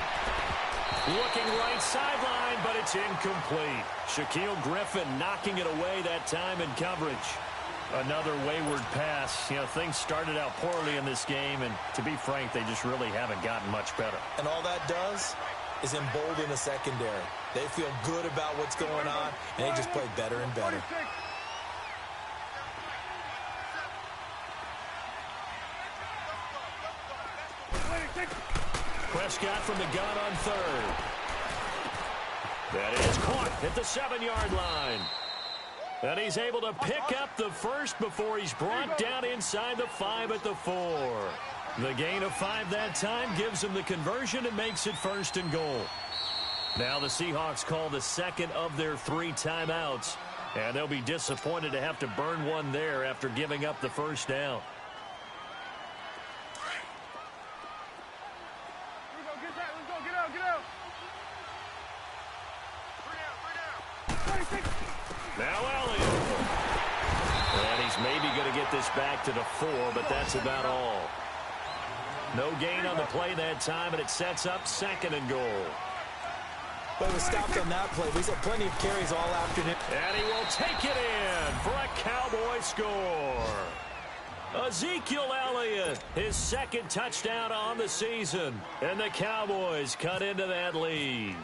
Looking right sideline, but it's incomplete. Shaquille Griffin knocking it away that time in coverage. Another wayward pass. You know, things started out poorly in this game, and to be frank, they just really haven't gotten much better. And all that does is embolden the secondary. They feel good about what's going on, and they just play better and better. Prescott from the gun on 3rd. That is caught at the 7-yard line. And he's able to pick up the first before he's brought down inside the 5 at the 4. The gain of 5 that time gives him the conversion and makes it 1st and goal. Now the Seahawks call the second of their 3 timeouts. And they'll be disappointed to have to burn one there after giving up the first down. Now Elliott. And he's maybe going to get this back to the 4, but that's about all. No gain on the play that time, and it sets up 2nd and goal. But it was stopped on that play. He's had plenty of carries all afternoon. And he will take it in for a Cowboy score. Ezekiel Elliott, his 2nd touchdown on the season. And the Cowboys cut into that lead.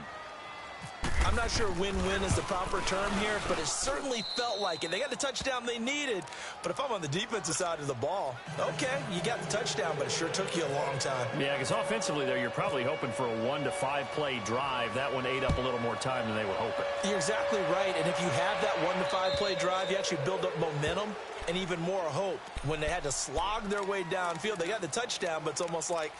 I'm not sure win-win is the proper term here, but it certainly felt like it. They got the touchdown they needed, but if I'm on the defensive side of the ball, okay, you got the touchdown, but it sure took you a long time. Yeah, because offensively there, you're probably hoping for a 1 to 5 play drive. That one ate up a little more time than they were hoping. You're exactly right, and if you have that 1 to 5 play drive, you actually build up momentum and even more hope. When they had to slog their way downfield, they got the touchdown, but it's almost like,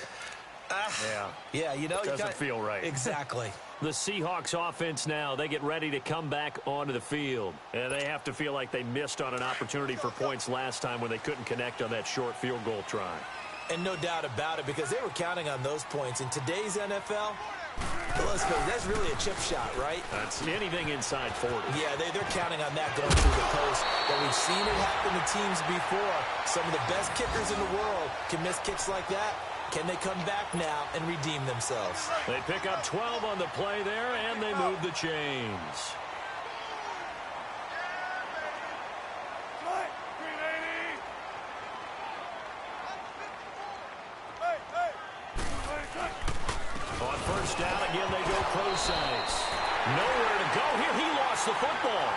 yeah, you know, doesn't feel right. Exactly. The Seahawks offense now, they get ready to come back onto the field. And they have to feel like they missed on an opportunity for points last time when they couldn't connect on that short field goal try. And no doubt about it, because they were counting on those points. In today's NFL, let's face it, that's really a chip shot, right? That's anything inside 40. Yeah, they're counting on that going through the post. But we've seen it happen to teams before. Some of the best kickers in the world can miss kicks like that. Can they come back now and redeem themselves? They pick up 12 on the play there, and they move the chains. first down. Again, they go precise. Nowhere to go here. He lost the football.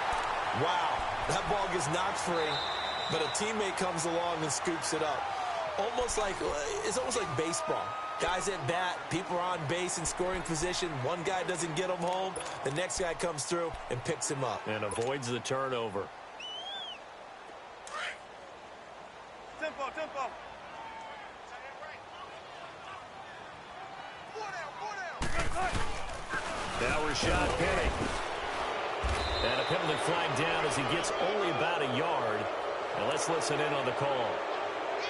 Wow, that ball gets knocked free, but a teammate comes along and scoops it up. It's almost like baseball. Guys at bat, people are on base in scoring position. One guy doesn't get him home. The next guy comes through and picks him up. And avoids the turnover. Tempo. Now Rashad Penny. And a penalty flag down as he gets only about a yard. And let's listen in on the call.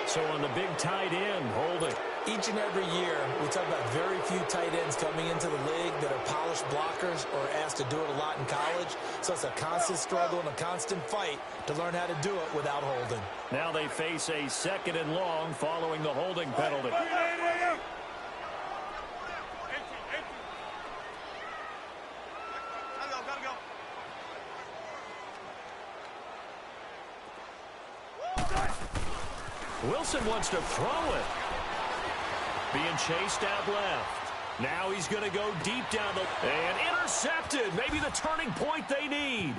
So on the big tight end, holding. Each and every year, we talk about very few tight ends coming into the league that are polished blockers or asked to do it a lot in college. So it's a constant struggle and a constant fight to learn how to do it without holding. Now they face a 2nd and long following the holding penalty. Wilson wants to throw it. Being chased out left. Now he's going to go deep down and intercepted. Maybe the turning point they need.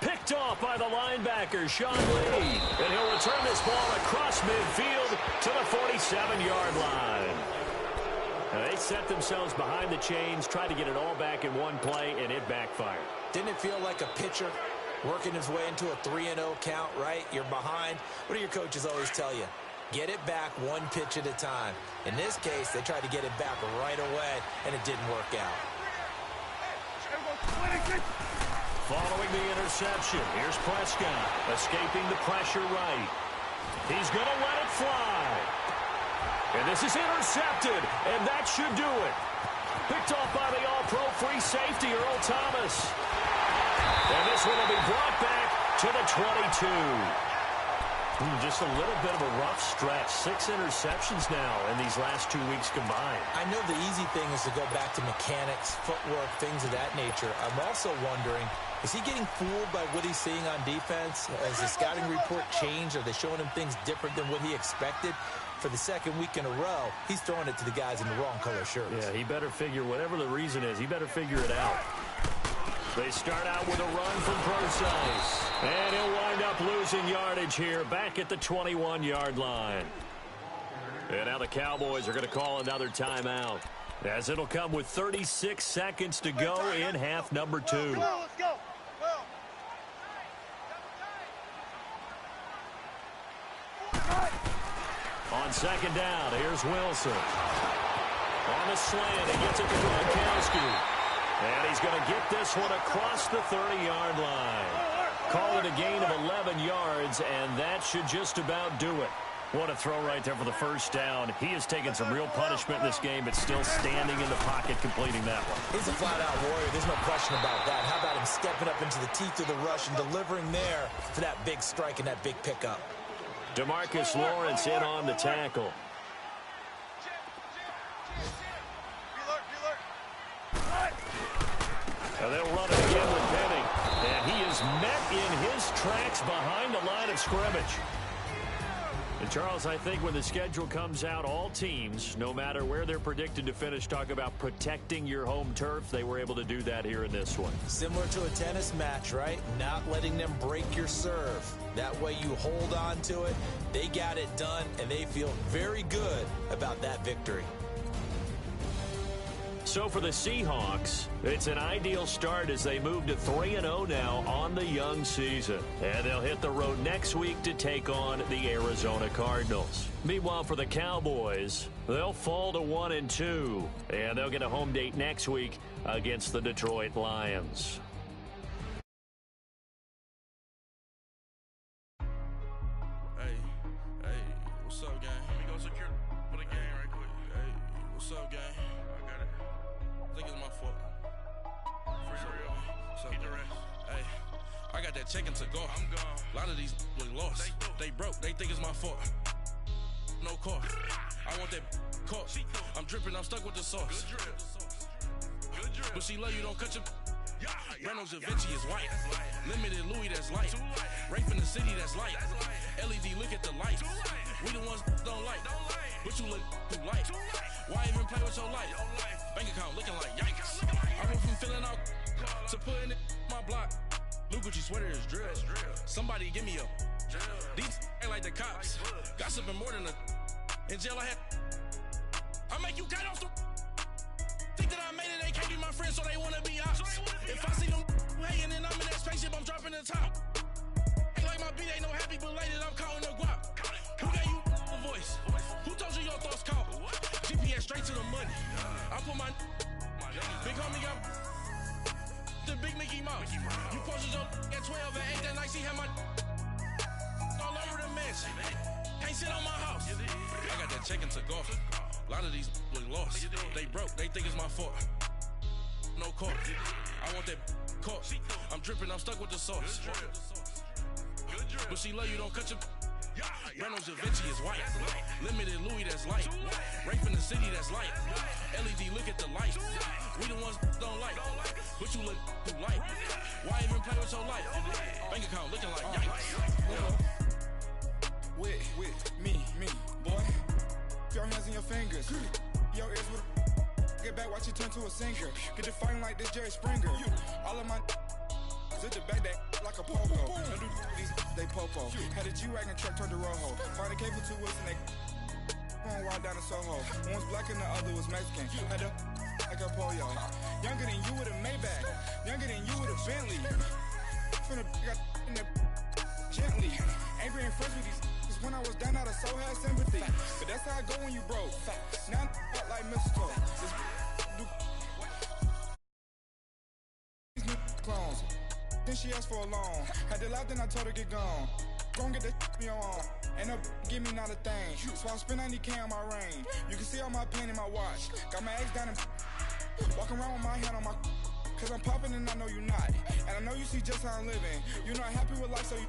Picked off by the linebacker, Sean Lee. And he'll return this ball across midfield to the 47-yard line. Now they set themselves behind the chains, tried to get it all back in one play, and it backfired. Didn't it feel like a pitcher working his way into a 3-0 count, right? You're behind. What do your coaches always tell you? Get it back one pitch at a time. In this case, they tried to get it back right away, and it didn't work out. Following the interception, here's Prescott, escaping the pressure right. He's going to let it fly. And this is intercepted, and that should do it. Picked off by the all-pro free safety, Earl Thomas. And this one will be brought back to the 22. Just a little bit of a rough stretch. 6 interceptions now in these last 2 weeks combined. I know the easy thing is to go back to mechanics, footwork, things of that nature. I'm also wondering, is he getting fooled by what he's seeing on defense? Has the scouting report changed? Are they showing him things different than what he expected? For the 2nd week in a row, he's throwing it to the guys in the wrong color shirts. Yeah, he better figure, whatever the reason is, he better figure it out. They start out with a run from Procise. And he'll wind up losing yardage here back at the 21-yard line. And now the Cowboys are going to call another timeout, as it'll come with 36 seconds to go in half number 2. Let's go. On 2nd down, here's Wilson. On the slant, he gets it to Gronkowski. And he's going to get this one across the 30-yard line. Call it a gain of 11 yards, and that should just about do it. What a throw right there for the first down. He has taken some real punishment in this game, but still standing in the pocket completing that one. He's a flat-out warrior. There's no question about that. How about him stepping up into the teeth of the rush and delivering there for that big strike and that big pickup? DeMarcus Lawrence in on the tackle. And they'll run it again with Penny. And he is met in his tracks behind the line of scrimmage. And Charles, I think when the schedule comes out, all teams, no matter where they're predicted to finish, talk about protecting your home turf. They were able to do that here in this one. Similar to a tennis match, right? Not letting them break your serve. That way you hold on to it. They got it done, and they feel very good about that victory. So for the Seahawks, it's an ideal start as they move to 3-0 now on the young season. And they'll hit the road next week to take on the Arizona Cardinals. Meanwhile, for the Cowboys, they'll fall to 1-2. And they'll get a home date next week against the Detroit Lions. Hey, what's up, gang? Let me go secure for the game right quick. Hey, what's up, gang? I got it. I think it's my fault. Keep the rest. Hey, I got that check-in to go. I'm gone. A lot of these was lost. They broke. They think it's my fault. No car. I want that caught. I'm dripping. I'm stuck with the sauce. Good drip. But she love you. Don't cut your. Reynolds Da Vinci is white. Limited Louis, that's light. Rape in the city, that's light. LED looking. look at the lights. We the ones don't like. But you look too light. Why even play with your life? Bank account looking like yikes. I went from filling out to putting it in my block. Blue Gucci sweater is drill. Somebody give me a. These ain't like the cops. Gossiping more than a. In jail I had. I make you cut off the. Think that I made it, they can't be my friends, so they wanna be ops. If I see them hating and I'm in that spaceship, I'm dropping the top. Ain't like my beat ain't no happy, but later I'm counting the guap. Who gave you a voice? Who told you your thoughts count? GPS straight to the money. I put my big homie got the big Mickey Mouse. You posted your at 12 and 8 that night, she had my all over the mansion. Can't sit on my house. I got that check into golf. A lot of these look lost. They broke, they think it's my fault. No court. I want that caught. I'm dripping, I'm stuck with the sauce. But she love you, don't cut your. Reynolds Da Vinci is white. Limited Louis, that's light. Rape in the city, that's light. LED, look at the light. We the ones don't like. But you look too light. Why even play with your life? Bank account looking like yikes. With me, boy. Your hands in your fingers. Your ears with get back, watch you turn to a singer. Get it fighting like this Jerry Springer. All of my sit the back that like a pogo. No do these they popo. Had a G-Wagon truck turned to Rojo. Find a cable 2 wheels and they going wild down in Soho. One was black and the other was Mexican. Had a like a polio. Younger than you with a Maybach. Younger than you with a Bentley. From the got in the gently. Angry and friends with these. When I was down out of soul had sympathy. But that's how I go when you broke. Now I'm like mistletoe. These new clones. Then she asked for a loan. Had to laugh, then I told her get gone. Gon' get that me on. And up, give me not a thing. So I spend 90K on my range. You can see all my pain in my watch. Got my ex down and walking around with my hand on my. Cause I'm popping and I know you not. And I know you see just how I'm living. You're not happy with life, so you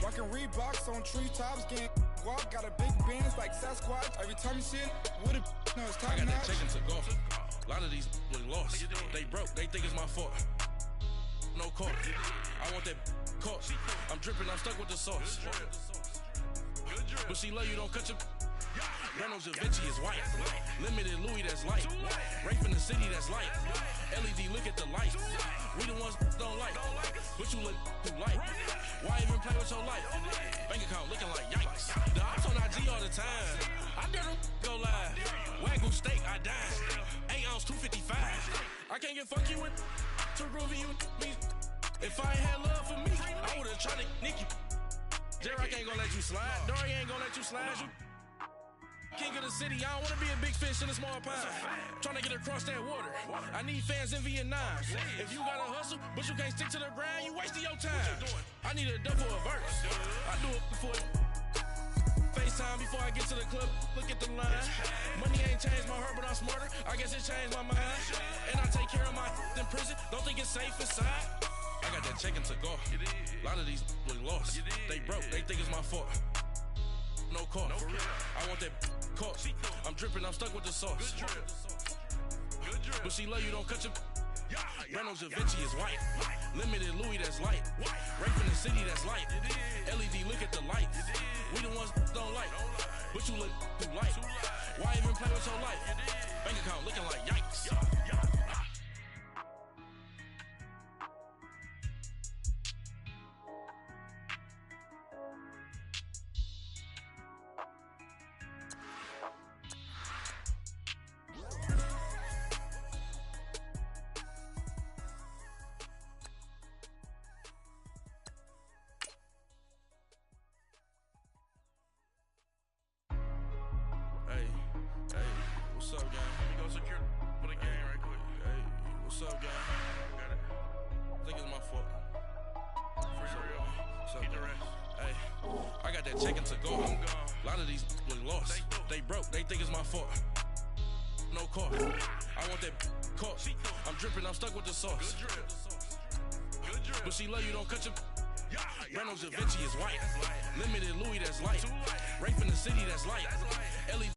rockin' Reeboks on treetops, getting guap. Got a big Benz like Sasquatch. Every time you see it, with a no, it's time. I got that check into golf. A lot of these look lost. They broke, they think it's my fault. No court. I want that caught. I'm dripping, I'm stuck with the sauce. But she love you, don't cut your. Reynolds Da Vinci is white. Limited Louis, that's light. Rape in the city, that's light. LED, look at the lights. We the ones don't like. But you look too light. Why even play with your life? Bank account looking like yikes. The ops on IG all the time. I dare them go live. Wagyu steak, I died. 8 ounce, 255. I can't get fuck you with too groovy you me. If I ain't had love for me, I would've tried to nick you. Derek ain't gonna let you slide. Dory ain't gonna let you slide. You king of the city, I don't wanna be a big fish in a small pond. Trying to get across that water. I need fans in Vietnam. If you gotta hustle, but you can't stick to the grind, you wasting your time. I need a double a verse. I do it before FaceTime before I get to the club. Look at the line. Money ain't changed my heart, but I'm smarter. I guess it changed my mind. And I take care of my in prison. Don't think it's safe inside. I got that check into golf. A lot of these look lost. They broke, they think it's my fault. No court. I want that caught. I'm dripping, I'm stuck with the sauce. But she love you, don't cut your. Reynolds Da Vinci is white. Limited Louis, that's light. Rape in the city, that's light. LED, look at the lights. We the ones don't like. But you look too light. Why even play with your life? Bank account looking like yikes. What's up, gang? Let me go secure for the game right quick. Hey, what's up, gang? Got it. I think it's my fault. What's up, keep the rest. Hey, I got that check into go. I'm gone. A lot of these look lost. They broke, they think it's my fault. No court. I want that caught. I'm dripping, I'm stuck with the sauce. But she love you, don't cut your. Reynolds Da Vinci is white. Limited Louis, that's light. Rape in the city, that's light. LED,